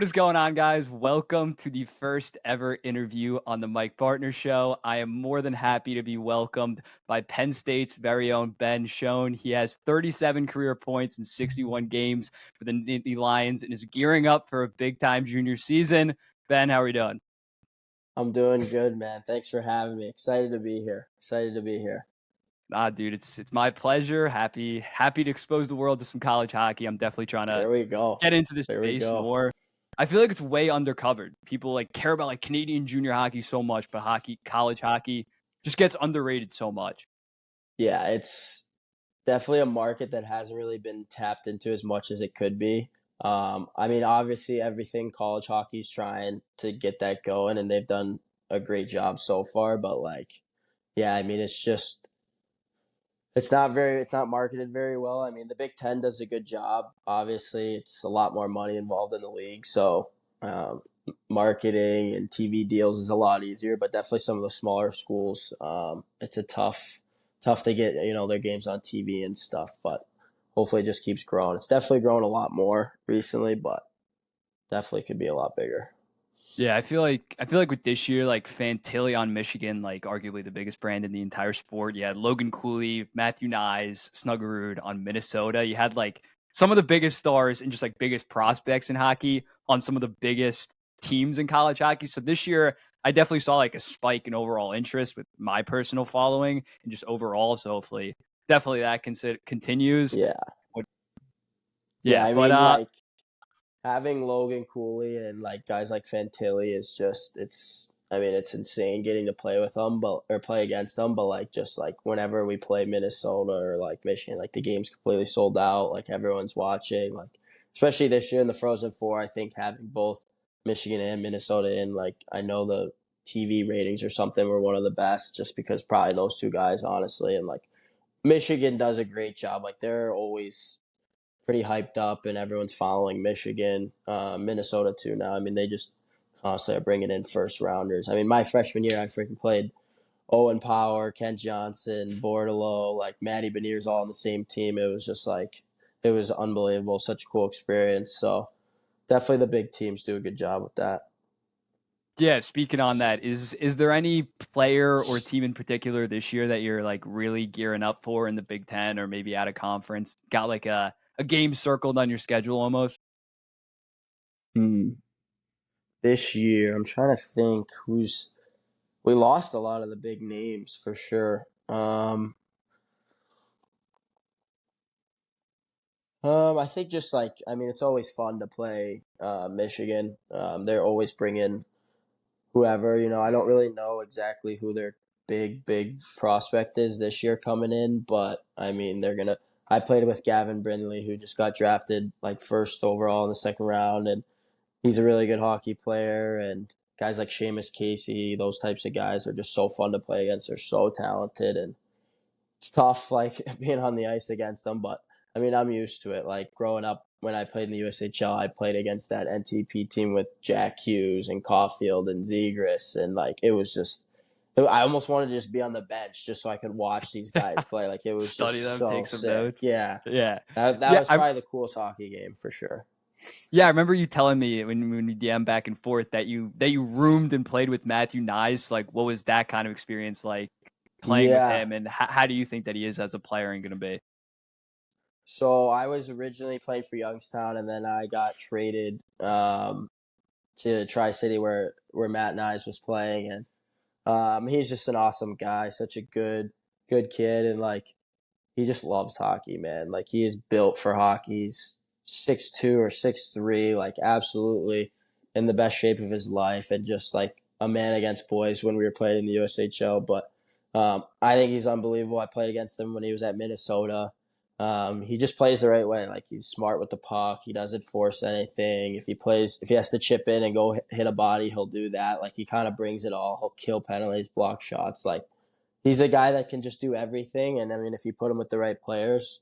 What is going on, guys? Welcome to the first ever interview on the Mike Bartner Show. I am more than happy to be welcomed by Penn State's very own Ben Schoen. He has 37 career points in 61 games for the Nittany Lions and is gearing up for a big-time junior season. Ben, how are you doing? I'm doing good, man. Thanks for having me. Excited to be here. Excited to be here. Dude, it's my pleasure. Happy to expose the world to some college hockey. I'm definitely trying to There we go. get into this There we space go. more. I feel like it's way undercovered. People care about Canadian junior hockey so much, but college hockey just gets underrated so much. Yeah, it's definitely a market that hasn't really been tapped into as much as it could be. Obviously, everything college hockey's trying to get that going, and they've done a great job so far. But yeah, it's not marketed very well. I mean, the Big Ten does a good job. Obviously, it's a lot more money involved in the league, so um, marketing and TV deals is a lot easier. But definitely some of the smaller schools, it's a tough to get their games on TV and stuff. But hopefully, it just keeps growing. It's definitely grown a lot more recently, but definitely could be a lot bigger. Yeah, I feel like with this year, Fantilli on Michigan, arguably the biggest brand in the entire sport. You had Logan Cooley, Matthew Nyes, Snuggerud on Minnesota. You had some of the biggest stars and just biggest prospects in hockey on some of the biggest teams in college hockey. So this year, I definitely saw a spike in overall interest with my personal following and just overall. So hopefully, definitely that continues. Yeah, But yeah. yeah, but Having Logan Cooley and guys like Fantilli is just it's insane getting to play with them, but or play against them. But just whenever we play Minnesota or Michigan, the game's completely sold out. Everyone's watching. Especially this year in the Frozen Four, I think having both Michigan and Minnesota in I know the TV ratings or something were one of the best, just because probably those two guys honestly, and Michigan does a great job. They're always pretty hyped up, and everyone's following Michigan, Minnesota too now. I mean, they just constantly are bringing in first rounders. I mean, my freshman year, I freaking played Owen Power, Kent Johnson, Bordalo, Matty Beniers all on the same team. It was just it was unbelievable. Such a cool experience. So definitely the big teams do a good job with that. yeah, speaking on that, is there any player or team in particular this year that you're really gearing up for in the Big Ten or maybe at a conference? Got a game circled on your schedule almost? Hmm. This year, I'm trying to think who's. We lost a lot of the big names for sure. I think just it's always fun to play Michigan. They're always bringing whoever. I don't really know exactly who their big prospect is this year coming in, but I mean they're gonna. I played with Gavin Brindley, who just got drafted first overall in the second round, and he's a really good hockey player. And guys like Seamus Casey, those types of guys are just so fun to play against. They're so talented, and it's tough being on the ice against them, but I mean I'm used to it. Growing up when I played in the USHL, I played against that NTP team with Jack Hughes and Caulfield and Zegras, and it was just I almost wanted to just be on the bench just so I could watch these guys play. It was Study just them, so take some sick. notes. Yeah, Yeah, that yeah. was probably the coolest hockey game for sure. I remember you telling me when we DM back and forth that you roomed and played with Matthew Nyes. What was that kind of experience like playing with Yeah. him, and how do you think that he is as a player and going to be? So I was originally playing for Youngstown, and then I got traded to Tri City where Matt Nyes was playing, and he's just an awesome guy, such a good kid, and he just loves hockey, man. He is built for hockey. He's 6'2" or 6'3", absolutely in the best shape of his life, and just a man against boys when we were playing in the USHL. But I think he's unbelievable. I played against him when he was at Minnesota. He just plays the right way. He's smart with the puck. He doesn't force anything. If he has to chip in and go hit a body, he'll do that. He kind of brings it all. He'll kill penalties, block shots. He's a guy that can just do everything. And I mean, if you put him with the right players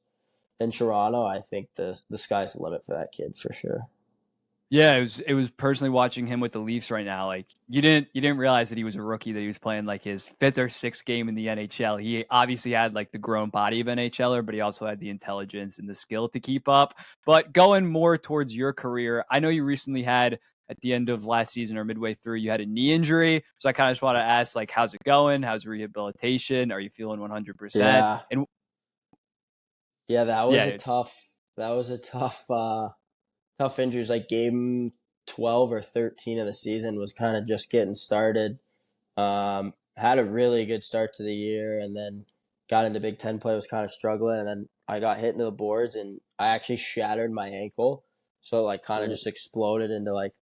in Toronto, I think the sky's the limit for that kid for sure. Yeah, it was personally watching him with the Leafs right now. Like you didn't realize that he was a rookie, that he was playing like his fifth or sixth game in the NHL. He obviously had like the grown body of NHLer, but he also had the intelligence and the skill to keep up. But going more towards your career, I know you recently had at the end of last season or midway through, you had a knee injury. So I kind of just want to ask, like, how's it going? How's rehabilitation? Are you feeling 100%? Yeah, And yeah, that was a yeah, tough injuries. Like game 12 or 13 of the season was kind of just getting started. Had a really good start to the year, and then got into Big Ten play, was kind of struggling, and then I got hit into the boards, and I actually shattered my ankle, so like kind of just exploded into like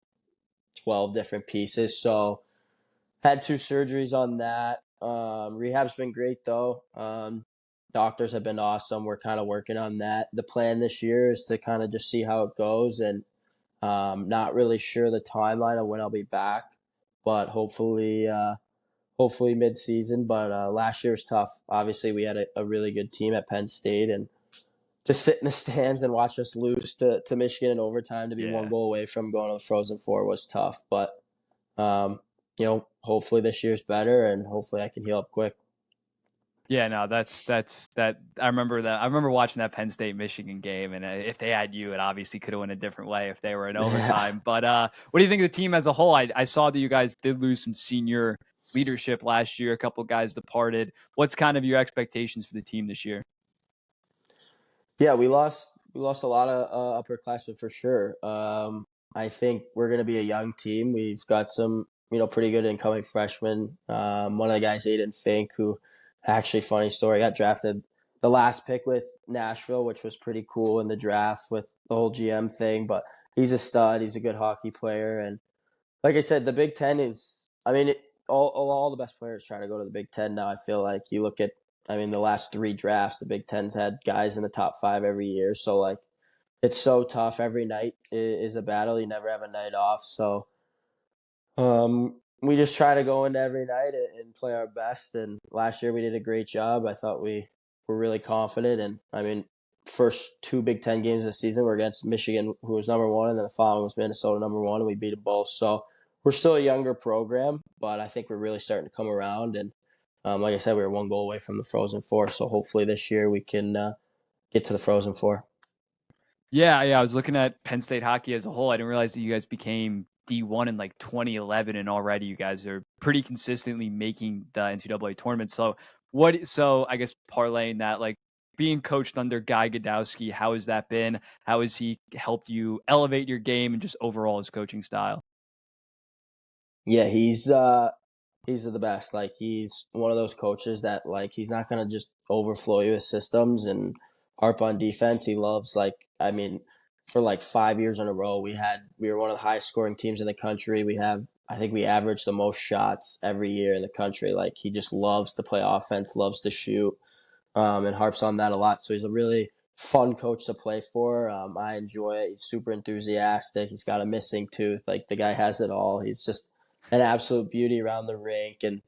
12 different pieces. So had two surgeries on that. Rehab's been great though. Doctors have been awesome. We're kind of working on that. The plan this year is to kind of just see how it goes, and not really sure the timeline of when I'll be back, but hopefully mid-season. But last year was tough. Obviously, we had a really good team at Penn State, and to sit in the stands and watch us lose to Michigan in overtime, to be one yeah. goal away from going to the Frozen Four, was tough. But um, hopefully this year's better, and hopefully I can heal up quick. Yeah, no, that's that. I remember that. I remember watching that Penn State Michigan game, and if they had you, it obviously could have went a different way if they were in Yeah. overtime. But what do you think of the team as a whole? I saw that you guys did lose some senior leadership last year. A couple guys departed. What's kind of your expectations for the team this year? Yeah, we lost a lot of upperclassmen for sure. I think we're going to be a young team. We've got some pretty good incoming freshmen. One of the guys, Aiden Fink, who actually funny story, got drafted the last pick with Nashville, which was pretty cool in the draft with the whole GM thing. But he's a stud. He's a good hockey player, and like I said, the Big Ten is. I mean, all the best players try to go to the Big Ten now. I feel like you look at. I mean, the last three drafts, the Big Ten's had guys in the top five every year. So like, it's so tough. Every night is a battle. You never have a night off. So we just try to go into every night and play our best. And last year we did a great job. I thought we were really confident. And I mean, first two Big Ten games of the season were against Michigan, who was number one, and then the following was Minnesota, number one, and we beat them both. So we're still a younger program, but I think we're really starting to come around. And like I said, we were one goal away from the Frozen Four. So hopefully this year we can get to the Frozen Four. Yeah. I was looking at Penn State hockey as a whole. I didn't realize that you guys became D1 in like 2011, and already you guys are pretty consistently making the NCAA tournament. So what? So I guess parlaying that, like being coached under Guy Godowski, how has that been? How has he helped you elevate your game and just overall his coaching style? Yeah, he's the best. Like he's one of those coaches that like he's not gonna just overflow you with systems and harp on defense. He loves like I mean, for like 5 years in a row we were one of the highest scoring teams in the country. I think we averaged the most shots every year in the country. Like he just loves to play offense, loves to shoot, and harps on that a lot. So he's a really fun coach to play for. I enjoy it. He's super enthusiastic. He's got a missing tooth. Like the guy has it all. He's just an absolute beauty around the rink and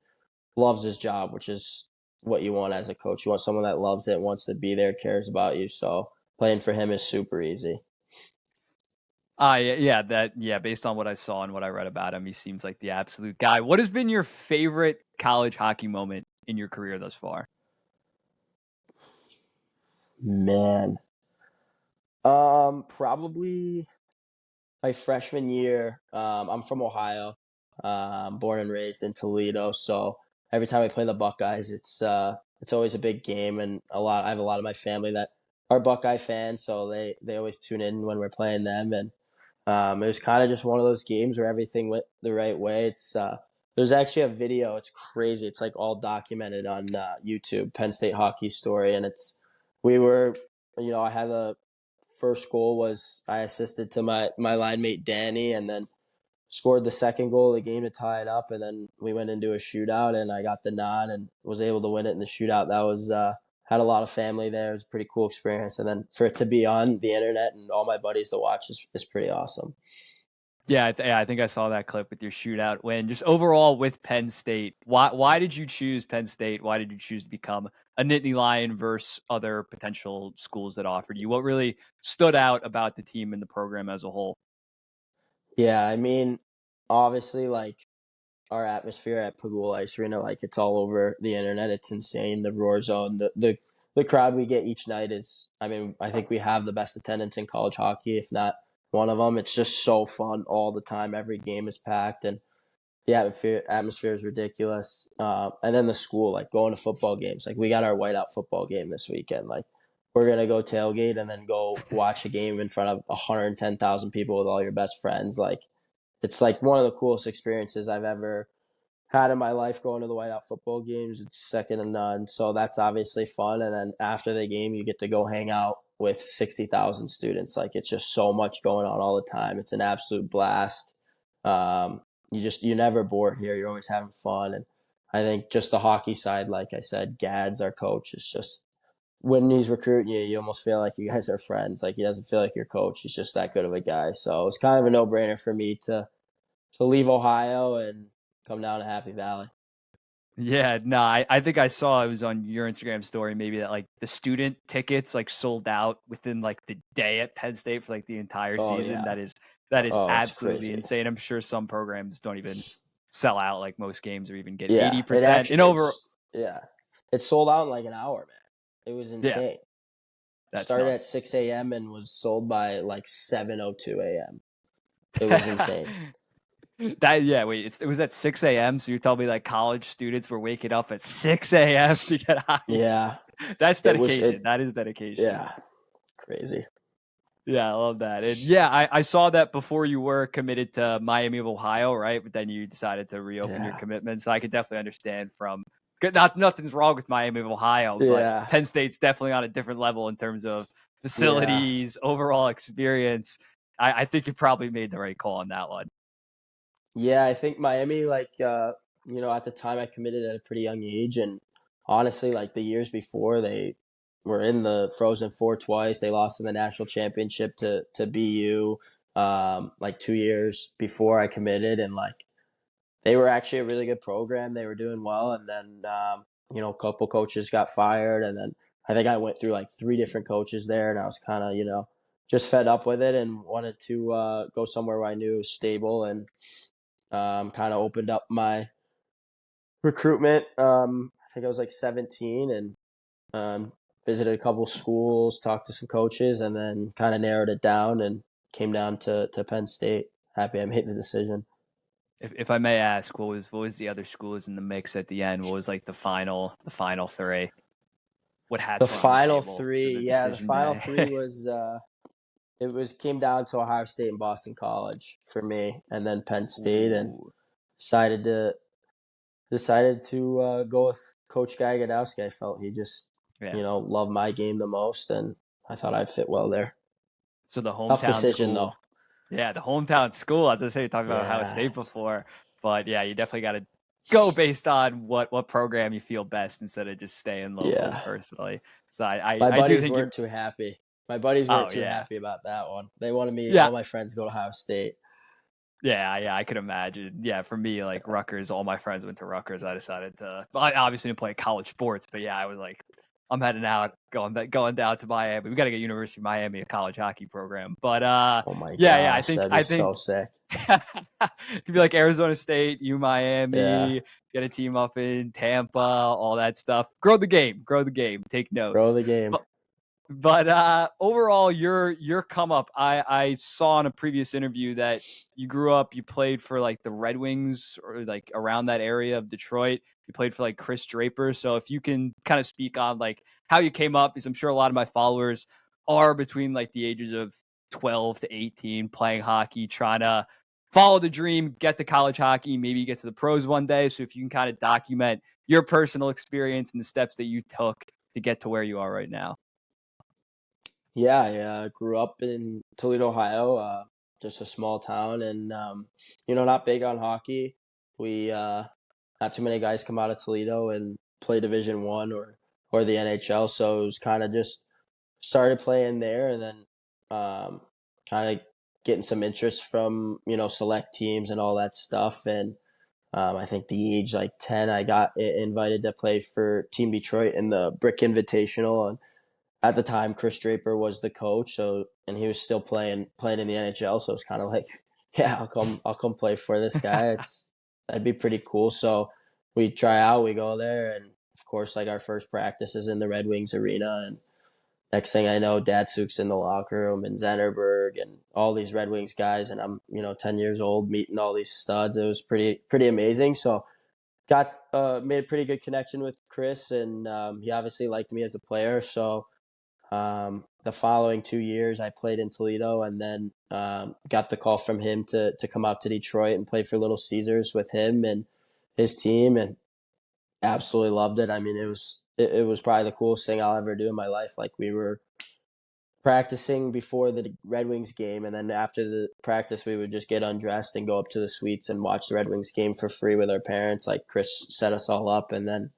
loves his job, which is what you want as a coach. You want someone that loves it, wants to be there, cares about you. So playing for him is super easy. Yeah, based on what I saw and what I read about him, he seems like the absolute guy. What has been your favorite college hockey moment in your career thus far? Man, probably my freshman year. I'm from Ohio, born and raised in Toledo. So every time I play the Buckeyes, it's always a big game, and I have a lot of my family that are Buckeye fans, so they always tune in when we're playing them, and it was kind of just one of those games where everything went the right way. There's actually a video. It's crazy. It's like all documented on YouTube. Penn State hockey story, and we were, I had a first goal was I assisted to my line mate Danny, and then scored the second goal of the game to tie it up, and then we went into a shootout, and I got the nod and was able to win it in the shootout. That was had a lot of family there. It was a pretty cool experience, and then for it to be on the internet and all my buddies to watch is pretty awesome. Yeah, I think I saw that clip with your shootout win. Just overall with Penn State, why did you choose Penn State? Why did you choose to become a Nittany Lion versus other potential schools that offered you? What really stood out about the team and the program as a whole? Yeah, I mean, obviously, like our atmosphere at Pagula Ice Arena, like it's all over the internet. It's insane. The roar zone, the crowd we get each night is. I mean, I think we have the best attendance in college hockey, if not one of them. It's just so fun all the time. Every game is packed, and the atmosphere is ridiculous. And then the school, like going to football games. Like we got our whiteout football game this weekend. Like we're gonna go tailgate and then go watch a game in front of 110,000 people with all your best friends. Like it's like one of the coolest experiences I've ever had in my life going to the whiteout football games. It's second to none. So that's obviously fun. And then after the game, you get to go hang out with 60,000 students. Like it's just so much going on all the time. It's an absolute blast. You're never bored here. You're always having fun. And I think just the hockey side, like I said, Gads, our coach, is just when he's recruiting you, you almost feel like you guys are friends. Like he doesn't feel like your coach. He's just that good of a guy. So it's kind of a no brainer for me to leave Ohio and come down to Happy Valley. Yeah, no, I think I saw it was on your Instagram story, maybe that like the student tickets like sold out within like the day at Penn State for like the entire Oh season. yeah. That is Oh, it's absolutely crazy. insane. I'm sure some programs don't even sell out like most games or even get Yeah, it 80%. actually And over it's yeah, it sold out in like an hour, man. It was yeah, insane. that's Started at nuts. 6 a.m. and was sold by like 7:02 a.m. It was insane. That yeah, wait, it was at 6 a.m. So you're telling me like college students were waking up at 6 a.m. to get hockey? Yeah, That's it was dedication. it. That is dedication. Yeah, crazy. Yeah, I love that. And yeah, I saw that before you were committed to Miami of Ohio, right? But then you decided to reopen your Yeah, commitment. So I could definitely understand from nothing's wrong with Miami of Ohio, but yeah, Penn State's definitely on a different level in terms of yeah. facilities, overall experience. I think you probably made the right call on that one. Yeah, I think Miami, like, at the time I committed at a pretty young age. And honestly, like the years before, they were in the Frozen Four twice. They lost in the national championship to BU, like 2 years before I committed. And like, they were actually a really good program. They were doing well. And then, a couple coaches got fired. And then I think I went through like three different coaches there. And I was kind of, just fed up with it and wanted to go somewhere where I knew it was stable and kind of opened up my recruitment. I think I was like 17 and visited a couple schools, talked to some coaches, and then kind of narrowed it down and came down to Penn State. Happy I made the decision. If I may ask, what was the other schools in the mix at the end? What was like the final three? What The hats were on the final table for three, the yeah, the decision final day? three was it was came down to Ohio State and Boston College for me, and then Penn State, and Ooh, decided to go with Coach Guy Gadowski. I felt he just, yeah. loved my game the most, and I thought I'd fit well there. So the Tough hometown decision, though. school. Yeah, the hometown school. As I say, talking about Ohio Yeah, State before, but yeah, you definitely got to go based on what program you feel best instead of just staying local. yeah. Personally, so I My I do buddies think you're. weren't too happy. My buddies weren't Oh too yeah, happy about that one. They wanted me, yeah, all my friends, to go to Ohio State. yeah. I could imagine. Yeah, for me, like Rutgers, all my friends went to Rutgers. I decided to. Well, I obviously didn't play college sports, but yeah, I was like, I'm heading out, going down to Miami. We got to get University of Miami a college hockey program. But Oh my yeah. I gosh, think that'd be I so think sick. Could be like Arizona State, U Yeah, Miami, get a team up in Tampa, all that stuff. Grow the game, take grow notes. the game. But overall, your come up. I saw in a previous interview that you grew up, you played for like the Red Wings or like around that area of Detroit. You played for like Chris Draper. So if you can kind of speak on like how you came up, because I'm sure a lot of my followers are between like the ages of 12 to 18 playing hockey, trying to follow the dream, get to college hockey, maybe get to the pros one day. So if you can kind of document your personal experience and the steps that you took to get to where you are right now. Yeah, I grew up in Toledo, Ohio, just a small town, and not big on hockey. We not too many guys come out of Toledo and play Division One or the NHL, so it was kind of just started playing there, and then kind of getting some interest from select teams and all that stuff, and I think the age like 10, I got invited to play for Team Detroit in the Brick Invitational, and at the time Chris Draper was the coach, and he was still playing in the NHL, so it's kind of like yeah, I'll come play for this guy. That'd be pretty cool. So we try out, we go there, and of course, like our first practice is in the Red Wings arena, and next thing I know, Datsuk's in the locker room and Zennerberg and all these Red Wings guys, and I'm 10 years old meeting all these studs. It was pretty amazing. So got made a pretty good connection with Chris, and he obviously liked me as a player. So the following 2 years, I played in Toledo, and then got the call from him to come out to Detroit and play for Little Caesars with him and his team, and absolutely loved it. I mean, it was probably the coolest thing I'll ever do in my life. Like we were practicing before the Red Wings game, and then after the practice, we would just get undressed and go up to the suites and watch the Red Wings game for free with our parents. Like Chris set us all up, and then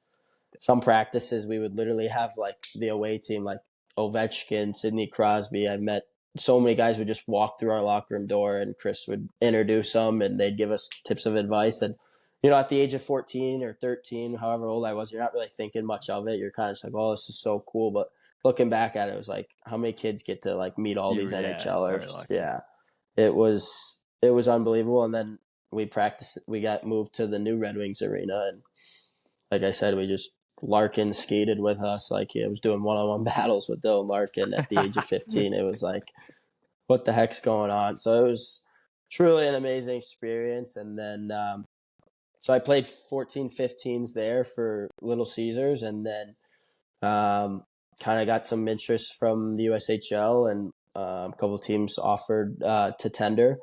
some practices we would literally have like the away team, like Ovechkin, Sidney Crosby. I met so many guys would just walk through our locker room door, and Chris would introduce them, and they'd give us tips of advice. And at the age of 14 or 13, however old I was, you're not really thinking much of it. You're kind of just like, oh, this is so cool. But looking back at it, it was like, how many kids get to like meet all these Yeah, very NHLers? lucky. Yeah, it was unbelievable. And then we got moved to the new Red Wings arena, and like I said, we just Larkin skated with us. Like he was doing one-on-one battles with Dylan Larkin at the age of 15. It was like, what the heck's going on? So it was truly an amazing experience. And then, so I played 14, 15s there for Little Caesars, and then kind of got some interest from the USHL, and a couple of teams offered to tender,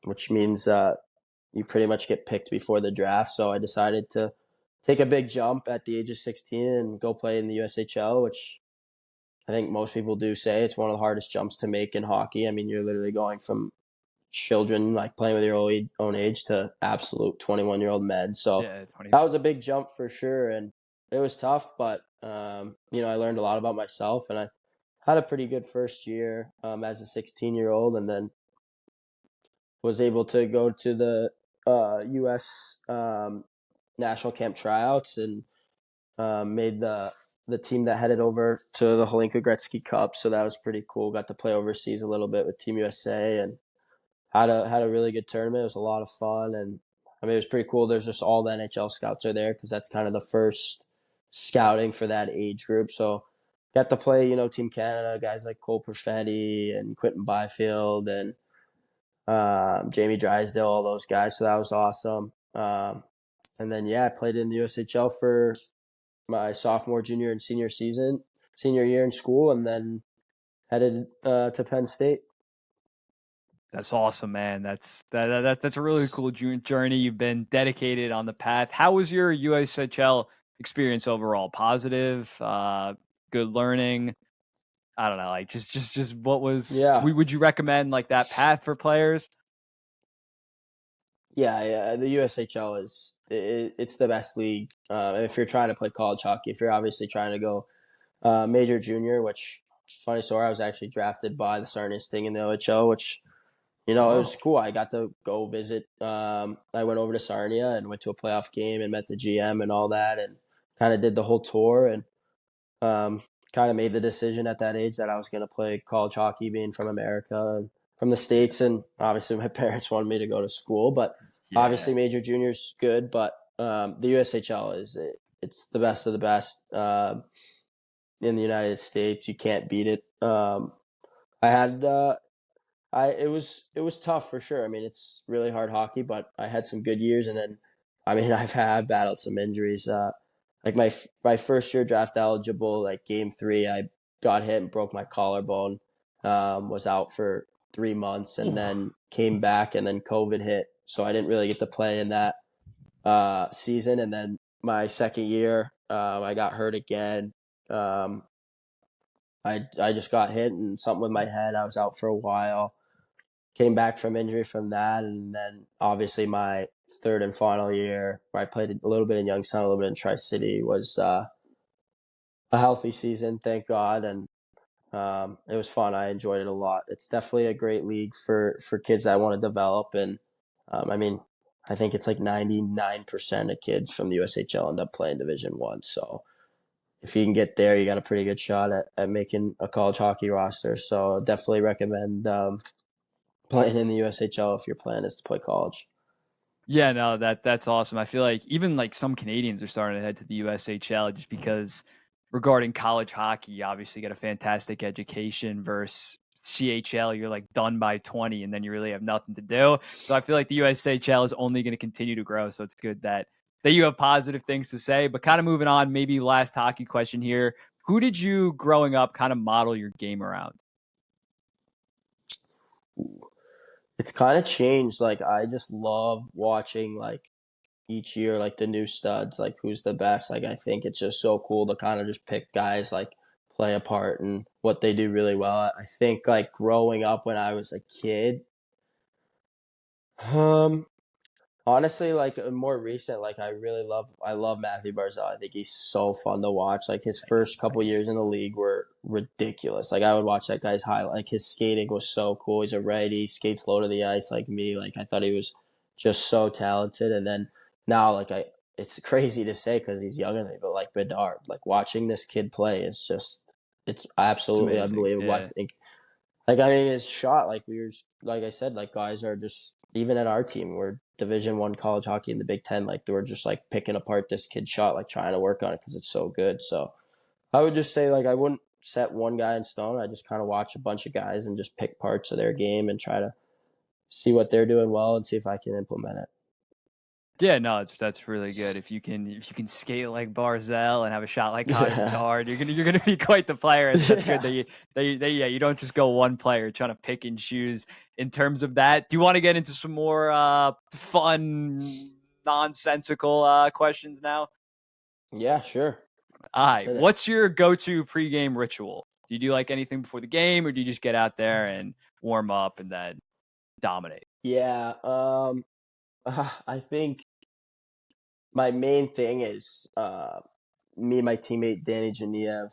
which means you pretty much get picked before the draft. So I decided to take a big jump at the age of 16 and go play in the USHL, which I think most people do say it's one of the hardest jumps to make in hockey. I mean, you're literally going from children, like playing with your own age, to absolute 21-year-old men. So Yeah, 20. that was a big jump for sure. And it was tough, but, I learned a lot about myself, and I had a pretty good first year as a 16-year-old, and then was able to go to the U.S. National Camp tryouts, and made the team that headed over to the Holinka Gretzky Cup. So that was pretty cool. Got to play overseas a little bit with Team USA, and had a really good tournament. It was a lot of fun, and I mean it was pretty cool. There's just all the NHL scouts are there because that's kind of the first scouting for that age group. So got to play, Team Canada, guys like Cole Perfetti and Quentin Byfield and Jamie Drysdale, all those guys. So that was awesome. And then I played in the USHL for my sophomore, junior, and senior year in school, and then headed to Penn State. That's awesome, man. That's a really cool journey. You've been dedicated on the path. How was your USHL experience overall? Positive, good learning. I don't know, like just what was? Yeah, Would you recommend like that path for players? yeah. The USHL it's the best league. If you're trying to play college hockey, if you're obviously trying to go major junior, which funny story, I was actually drafted by the Sarnia Sting in the OHL, which it was Oh, cool. I got to go visit. I went over to Sarnia and went to a playoff game and met the GM and all that, and kind of did the whole tour, and kind of made the decision at that age that I was going to play college hockey, being from America and from the States. And obviously, my parents wanted me to go to school, but yeah. obviously, major junior's good. But the USHL it's the best of the best in the United States. You can't beat it. I had it was tough for sure. I mean, it's really hard hockey, but I had some good years, and then I mean, I've battled some injuries. Like my first year draft eligible, like game 3, I got hit and broke my collarbone. Was out for 3 months, and Ooh. then came back, and then COVID hit, so I didn't really get to play in that season. And then my second year, I got hurt again. Um, I just got hit and something with my head. I was out for a while, came back from injury from that, and then obviously my third and final year, where I played a little bit in Youngstown, a little bit in Tri City, was a healthy season, thank God, and it was fun. I enjoyed it a lot. It's definitely a great league for kids that want to develop, and I mean, I think it's like 99% of kids from the USHL end up playing Division One. So if you can get there, you got a pretty good shot at making a college hockey roster. So definitely recommend playing in the USHL if your plan is to play college. Yeah, no, that's awesome. I feel like even like some Canadians are starting to head to the USHL just because regarding college hockey, you obviously get a fantastic education versus CHL, you're like done by 20 and then you really have nothing to do. So I feel like the USHL is only going to continue to grow. So it's good that you have positive things to say. But kind of moving on, maybe last hockey question here. Who did you growing up kind of model your game around? It's kind of changed. Like I just love watching like each year, like the new studs, like who's the best. Like I think it's just so cool to kind of just pick guys like play a part and what they do really well. I think like growing up when I was a kid, um, honestly, like more recent, like I love Matthew Barzal. I think he's so fun to watch. Like his Nice, first couple nice. years in the league were ridiculous. Like I would watch that guy's highlight. Like his skating was so cool. He's a righty, skates low to the ice like me. Like I thought he was just so talented. And then now, it's crazy to say because he's younger than me, but like Bedard, like watching this kid play is just, it's It's absolutely amazing. unbelievable. I Yeah. think like I mean, his shot, like we were, like I said, like guys are just even at our team, we're Division 1 college hockey in the Big Ten. Like we're just like picking apart this kid's shot, like trying to work on it because it's so good. So I would just say like I wouldn't set one guy in stone. I just kind of watch a bunch of guys and just pick parts of their game and try to see what they're doing well and see if I can implement it. Yeah, no, that's really good. If you can skate like Barzell and have a shot like Connor Yeah, Bedard, you're gonna be quite the player. That's good yeah, yeah, you don't just go one player trying to pick and choose in terms of that. Do you want to get into some more fun, nonsensical questions now? yeah. Sure, All let's right, hit it. what's your go-to pregame ritual? Do you do like anything before the game, or do you just get out there and warm up and then dominate? Yeah, I think my main thing is me and my teammate Danny Genev.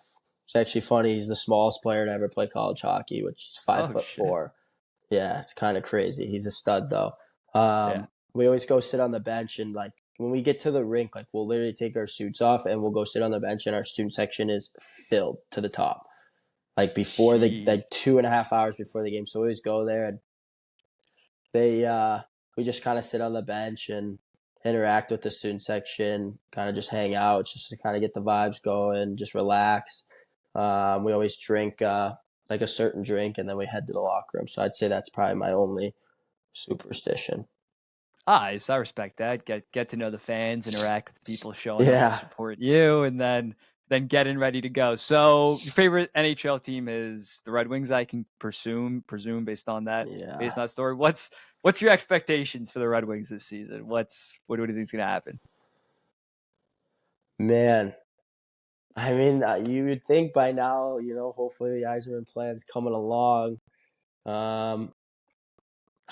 It's actually funny. He's the smallest player to ever play college hockey, which is five Oh foot shit! four. Yeah, it's kind of crazy. He's a stud though. Yeah, We always go sit on the bench and like when we get to the rink, like we'll literally take our suits off and we'll go sit on the bench and our student section is filled to the top. Like before the jeez. like 2.5 hours before the game. So we always go there and they we just kind of sit on the bench and interact with the student section, kind of just hang out, just to kind of get the vibes going, just relax. We always drink like a certain drink, and then we head to the locker room. So I'd say that's probably my only superstition. Nice, I respect that. Get to know the fans, interact with people showing up to Yeah, support you, and then getting ready to go. So your favorite NHL team is the Red Wings. I can presume based yeah, on that story. What's your expectations for the Red Wings this season? What do you think is going to happen? man. I mean, you would think by now, hopefully the Eiserman plan's coming along. Um,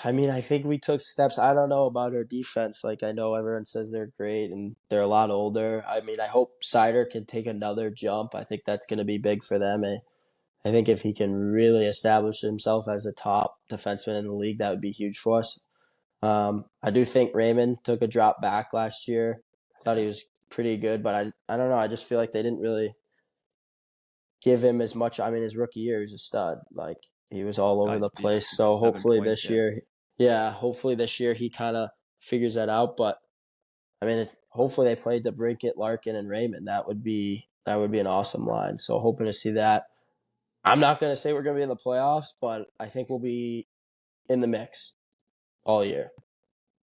I mean, I think we took steps. I don't know about our defense. Like, I know everyone says they're great and they're a lot older. I mean, I hope Sider can take another jump. I think that's going to be big for them. I think if he can really establish himself as a top defenseman in the league, that would be huge for us. I do think Raymond took a drop back last year. I thought he was pretty good, but I don't know. I just feel like they didn't really give him as much. I mean, his rookie year, he was a stud. Like he was all over the place. So 7 hopefully points. this Yeah. year, yeah, hopefully this year he kind of figures that out. But I mean, hopefully they played DeBrincat, Larkin, and Raymond. That would be an awesome line. So hoping to see that. I'm not going to say we're going to be in the playoffs, but I think we'll be in the mix all year.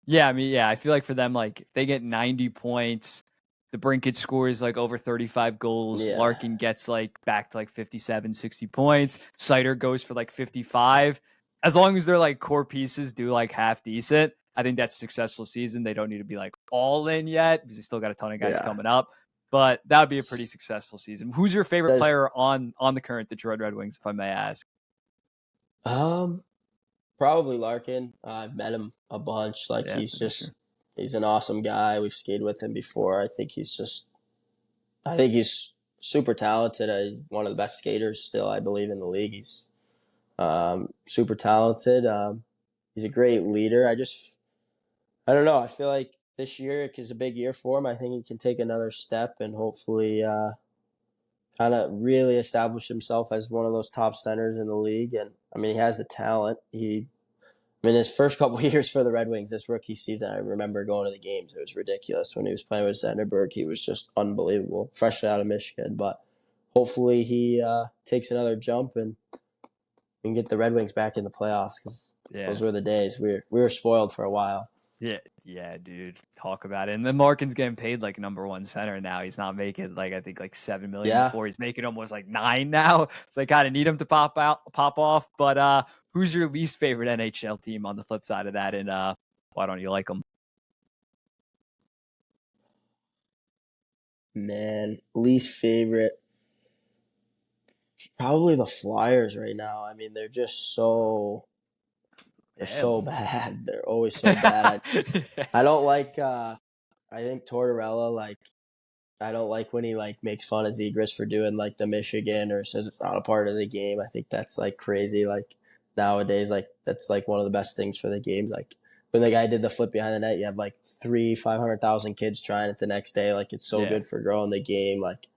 Yeah, I mean, yeah, I feel like for them, like they get 90 points. The Brinkett scores like over 35 goals. Yeah, Larkin gets like back to like 57, 60 points. Sider goes for like 55. As long as their like core pieces do like half decent, I think that's a successful season. They don't need to be like all in yet because they still got a ton of guys yeah. coming up. But that would be a pretty successful season. Who's your favorite Does player on the current Detroit Red Wings, if I may ask? um Probably Larkin. I've met him a bunch. Like Yeah, for sure. he's an awesome guy. We've skated with him before. I think he's super talented. One of the best skaters still, I believe, in the league. He's super talented. He's a great leader. I don't know. I feel like this year is a big year for him. I think he can take another step and hopefully kind of really establish himself as one of those top centers in the league. And I mean, he has the talent. I mean, his first couple years for the Red Wings, this rookie season, I remember going to the games. It was ridiculous when he was playing with Zetterberg. He was just unbelievable, fresh out of Michigan. But hopefully he takes another jump and we can get the Red Wings back in the playoffs because Yeah. those were the days. We were spoiled for a while. Yeah, dude. Talk about it. And then Larkin's getting paid like number one center now. He's not making like I think like 7 million Yeah, before. He's making almost like 9 now. So they kind of need him to pop off. But who's your least favorite NHL team on the flip side of that? And why don't you like them? man, least favorite probably the Flyers right now. I mean, they're so bad. They're always so bad. I don't like. I think Tortorella I don't like when he makes fun of Zegras for doing the Michigan or says it's not a part of the game. I think that's crazy. Nowadays, that's one of the best things for the game. Like when the guy did the flip behind the net, you have 500,000 kids trying it the next day. Like it's so Yeah. good for growing the game. Like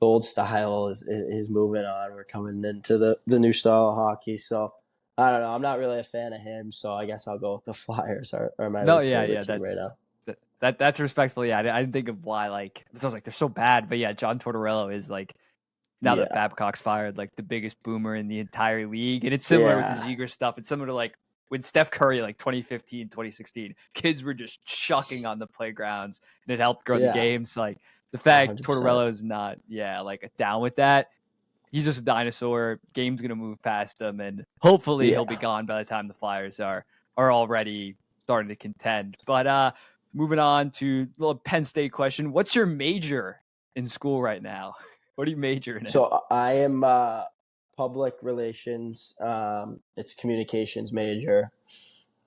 the old style is moving on. We're coming into the new style of hockey. So I don't know. I'm not really a fan of him. So I guess I'll go with the Flyers are my No, least yeah, favorite yeah. team right now. That's respectful. Yeah, I didn't think of why. So I was like, they're so bad. But yeah, John Tortorella is now that Yeah. Babcock's fired, the biggest boomer in the entire league. And it's similar with the Yeah. Ziegler stuff. It's similar to when Steph Curry, 2015, 2016, kids were just chucking on the playgrounds and it helped grow the Yeah. games. The fact 100%. Tortorella is not, down with that. He's just a dinosaur. Game's going to move past him. And hopefully Yeah. he'll be gone by the time the Flyers are already starting to contend. But moving on to a little Penn State question. What's your major in school right now? What are you majoring in? So I am public relations. It's communications major.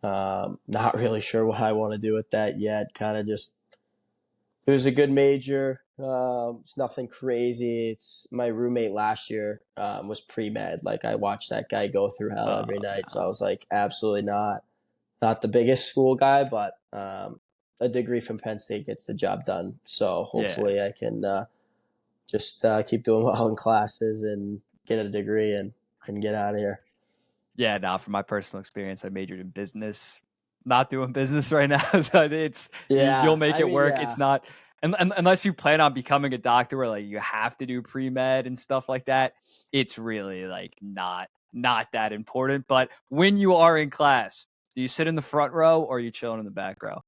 Not really sure what I want to do with that yet. Kind of just it was a good major. It's nothing crazy. It's my roommate last year was pre med. I watched that guy go through hell every night. So I was absolutely not the biggest school guy, but a degree from Penn State gets the job done. So hopefully I can just keep doing well in classes and get a degree and get out of here. Yeah, now from my personal experience, I majored in business. Not doing business right now, so it's you'll Yeah, make I it mean, work. yeah, It's not unless you plan on becoming a doctor, where you have to do pre med and stuff like that. It's really not that important. But when you are in class, do you sit in the front row or are you chilling in the back row?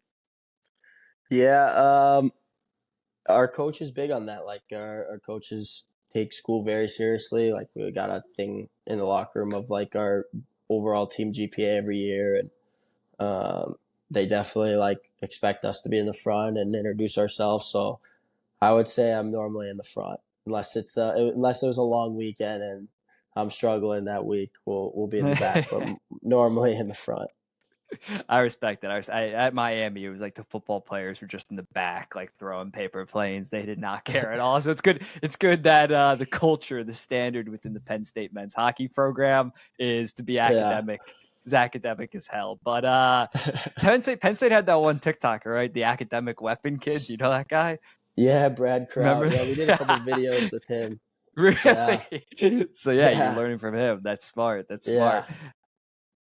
yeah. Our coach is big on that. Our coaches take school very seriously. We got a thing in the locker room of our overall team GPA every year, and they definitely expect us to be in the front and introduce ourselves. So I would say I'm normally in the front, unless unless it was a long weekend and I'm struggling that week. We'll be in the back, but normally in the front. I respect that. At Miami, it was the football players were just in the back, throwing paper planes. They did not care at all. So it's good. It's good that the culture, the standard within the Penn State men's hockey program is to be Yeah. academic. It's academic as hell. But Penn State had that one TikToker, right? The academic weapon kid. Do you know that guy? Yeah, Brad Kraut. Remember? Yeah, we did a couple videos with him. Yeah. Really? So yeah, you're Yeah. learning from him. That's smart. That's Yeah. smart.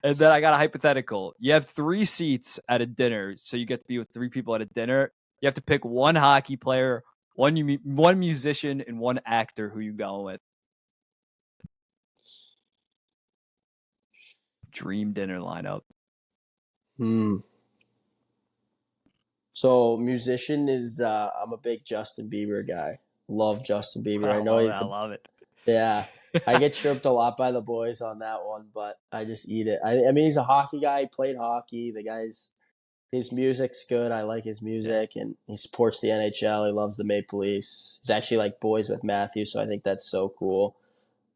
And then I got a hypothetical. You have 3 seats at a dinner, so you get to be with 3 people at a dinner. You have to pick one hockey player, one musician, and one actor. Who you going with? Dream dinner lineup. Hmm. So musician is I'm a big Justin Bieber guy. Love Justin Bieber. I I know love it. he's I love it. yeah. I get chirped a lot by the boys on that one, but I just eat it. I mean he's a hockey guy, he played hockey. The guy's his music's good. I like his Yeah. music and he supports the NHL. He loves the Maple Leafs. He's actually boys with Matthew, so I think that's so cool.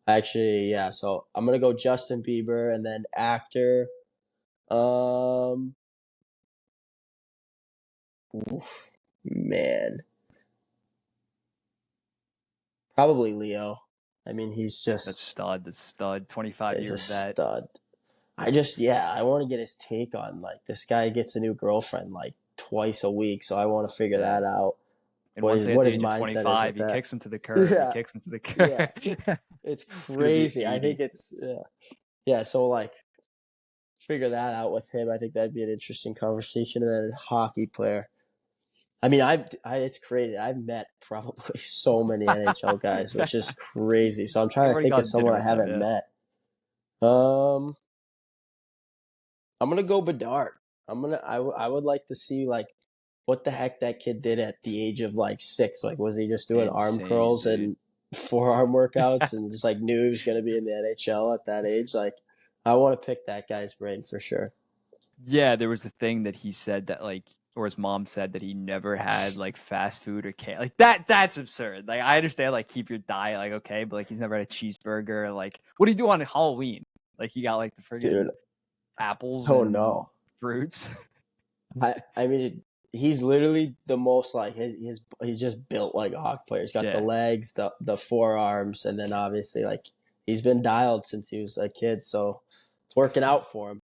Actually, yeah, so I'm gonna go Justin Bieber and then actor. Um oof, man. Probably Leo. I mean, he's That's just stud. That's stud. 25 is a year vet. stud. I want to get his take on this guy gets a new girlfriend twice a week, so I want to figure Yeah. that out. And once they hit What the his age of mindset is 25, with he that. kicks him to the curb. He Yeah, kicks him to the yeah, curb. it's It's gonna be crazy. I 80. think it's yeah. So figure that out with him. I think that'd be an interesting conversation. And then a hockey player. I mean, it's crazy. I've met probably so many NHL guys, which is crazy. So I'm You've trying to already think of gone to dinner someone I with them, haven't yeah. met. Um, I'm gonna go Bedard. I would like to see like what the heck that kid did at the age of like 6. Like, was he just doing arm Insane, curls dude. and forearm workouts and just like knew he was gonna be in the NHL at that age? Like, I want to pick that guy's brain for sure. Yeah, there was a thing that he said that like, or his mom said that he never had like fast food or can like that's absurd. Like I understand like keep your diet like okay, but like he's never had a cheeseburger. Like what do you do on Halloween? Like he got like the friggin' Dude, apples oh and no. fruits. I mean, he's literally the most like he's just built like a hockey player. He's got the Yeah. legs, the forearms, and then obviously like he's been dialed since he was a kid, so it's working out for him.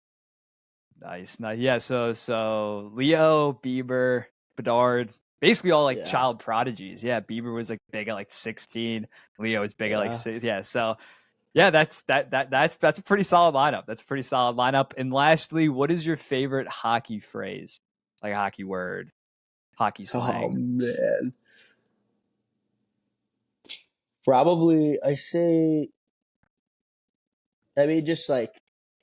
Nice. Nice. Yeah, so Leo, Bieber, Bedard, basically all like Yeah, child prodigies. Yeah, Bieber was like big at like 16. Leo was big at like yeah. 6. Yeah, so yeah, that's a pretty solid lineup. That's a pretty solid lineup. And lastly, what is your favorite hockey phrase? Like a hockey word, hockey Oh slang? man, probably I say. I mean, just like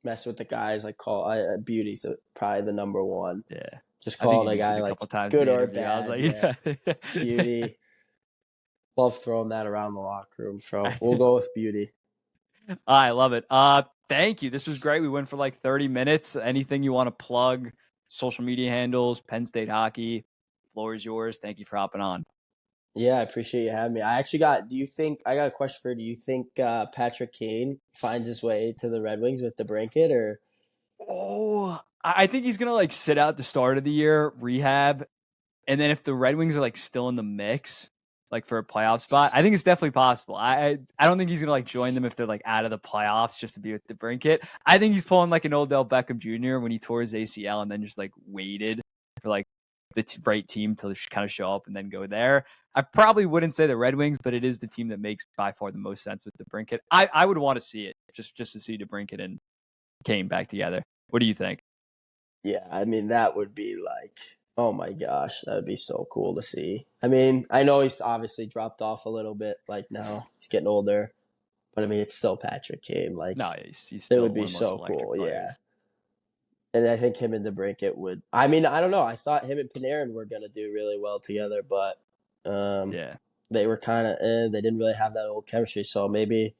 mess with the guys. Like call Beauty's probably the number one. Yeah. Just I think calling you a used it guy a like couple times in good the or interview. I was bad. like, Yeah, yeah. Beauty. Love throwing that around the locker room. So we'll go with Beauty. I love it. Thank you. This was great. We went for like 30 minutes. Anything you want to plug? Social media handles, Penn State hockey. Floor is yours. Thank you for hopping on. Yeah, I appreciate you having me. I actually got. Do you think I got a question for you? Do you think Patrick Kane finds his way to the Red Wings with the brinket, or Oh, I think he's gonna like sit out the start of the year, rehab, and then if the Red Wings are like still in the mix, like for a playoff spot, I think it's definitely possible. I don't think he's gonna like join them if they're like out of the playoffs just to be with the brinket. I think he's pulling like an Odell Beckham Jr. when he tore his ACL and then just like waited for like the right team to kind of show up and then go there. I probably wouldn't say the Red Wings, but it is the team that makes by far the most sense with the brinket. I would want to see it just to see the brinket and Kane back together. What do you think? yeah? I mean, that would be like, oh my gosh, that would be so cool to see. I mean, I know he's obviously dropped off a little bit. Like now he's getting older, but I mean, it's still Patrick Kane. Like No, he's it still would one be of the most so electric cool. Yeah. players. And I think him and the Brinket would. I mean, I don't know. I thought him and Panarin were gonna do really well together, but um, Yeah. they were kind of. They didn't really have that old chemistry. So maybe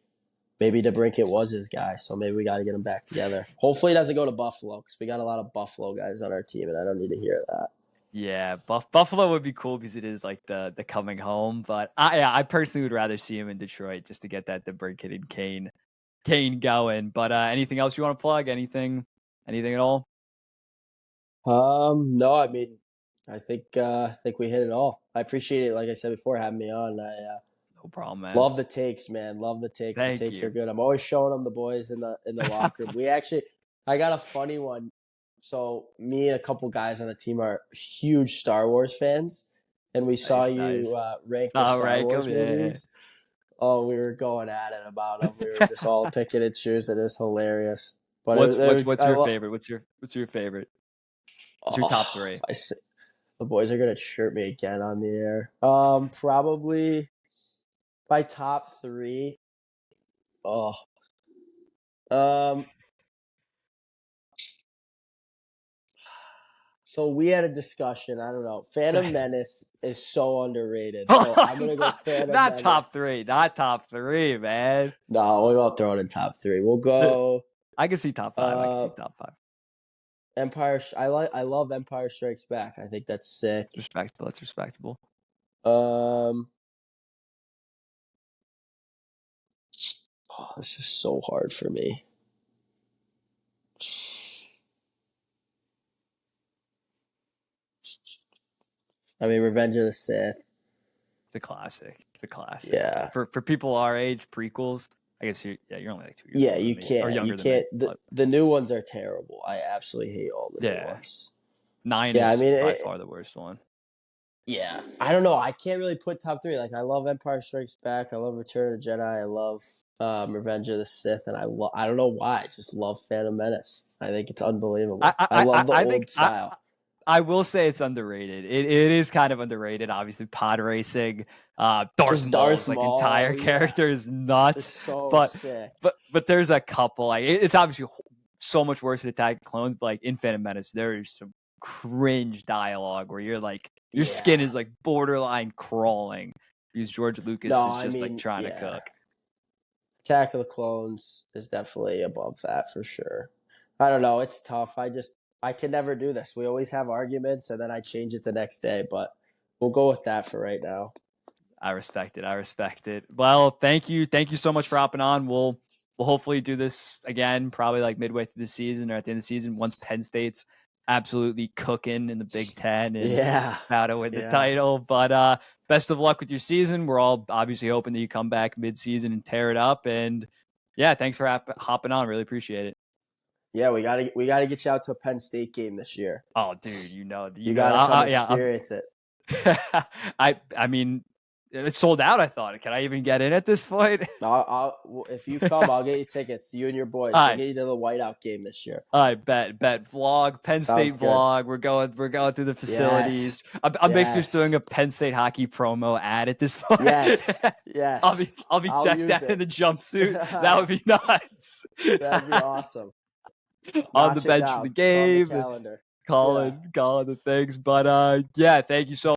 the Brinket was his guy. So maybe we got to get him back together. Hopefully, he doesn't go to Buffalo because we got a lot of Buffalo guys on our team, and I don't need to hear that. Yeah, Buffalo would be cool because it is like the coming home. But I personally would rather see him in Detroit just to get that DeBrincat and Kane going. But anything else you want to plug? Anything at all? No, I mean, I think we hit it all. I appreciate it. Like I said before, having me on. I No problem, man. love the takes, man. Love the takes. The Thank takes are you. good. I'm always showing them the boys in the locker room. We actually, I got a funny one. So me and a couple guys on the team are huge Star Wars fans, and we saw Nice, you nice. rank the All Star right, come Wars yeah. movies. Oh, we were going at it about them. We were just all picking and choosing. It was hilarious. But What's your favorite? What's your favorite? What's your top oh, three? the boys are gonna chirp me again on the air. Probably my top three. Oh, um, so we had a discussion. I don't know. Phantom Menace is so underrated. So I'm gonna go Phantom Not top Menace. three, not top three, man. No, we won't throw it in top three. We'll go. I can see top five. I can Uh, see top five. Empire. I love Empire Strikes Back. I think that's sick. It's respectable. It's respectable. Um, oh, this is so hard for me. I mean, Revenge of the Sith. It's a classic. It's a classic. Yeah, For people our age, prequels. I guess you're only like 2 years yeah. older than me or You younger than me. can't. But The new ones are terrible. I absolutely hate all the new yeah, ones. nine Yeah, I is mean, by far the worst one. Yeah, I don't know. I can't really put top three. Like, I love Empire Strikes Back. I love Return of the Jedi. I love Revenge of the Sith, and I don't know why. I just love Phantom Menace. I think it's I unbelievable. I I I love the I think old style. I will say it's underrated. It is kind of underrated. Obviously, pod racing. Darth Just Darth Maul's like entire Maul. Yeah, character is it's nuts. so But sick. there's a couple. Like it's obviously so much worse than Attack of the Clones. But like in Phantom Menace, there's some cringe dialogue where you're like your skin Yeah. is like borderline crawling because George Lucas No, is I just like mean, trying to yeah. cook. Attack of the Clones is definitely above that for sure. I don't know. It's tough. I can never do this. We always have arguments, and then I change it the next day. But we'll go with that for right now. I respect it. I respect it. Well, thank you so much for hopping on. We'll hopefully do this again, probably like midway through the season or at the end of the season once Penn State's absolutely cooking in the Big Ten and Yeah, about to win the yeah, title. But best of luck with your season. We're all obviously hoping that you come back mid-season and tear it up. And yeah, thanks for hopping on. Really appreciate it. yeah. We gotta get you out to a Penn State game this year. Oh, dude, You gotta come yeah, experience it. I mean, it's sold out. I thought. Can I even get in at this point? If you come, I'll get you tickets. You and your boys. All We'll right. get you to the Whiteout game this year. I bet vlog Penn State Sounds good. vlog. We're going through the facilities. Yes, I'm basically just doing yes, a Penn State hockey promo ad at this point. yes, yes. I'll be I'll decked use out in it. the jumpsuit. That would be nuts. That'd be awesome. On the Notch it bench for the down. It's on the game, calendar. Yeah. calling the things. But yeah, thank you so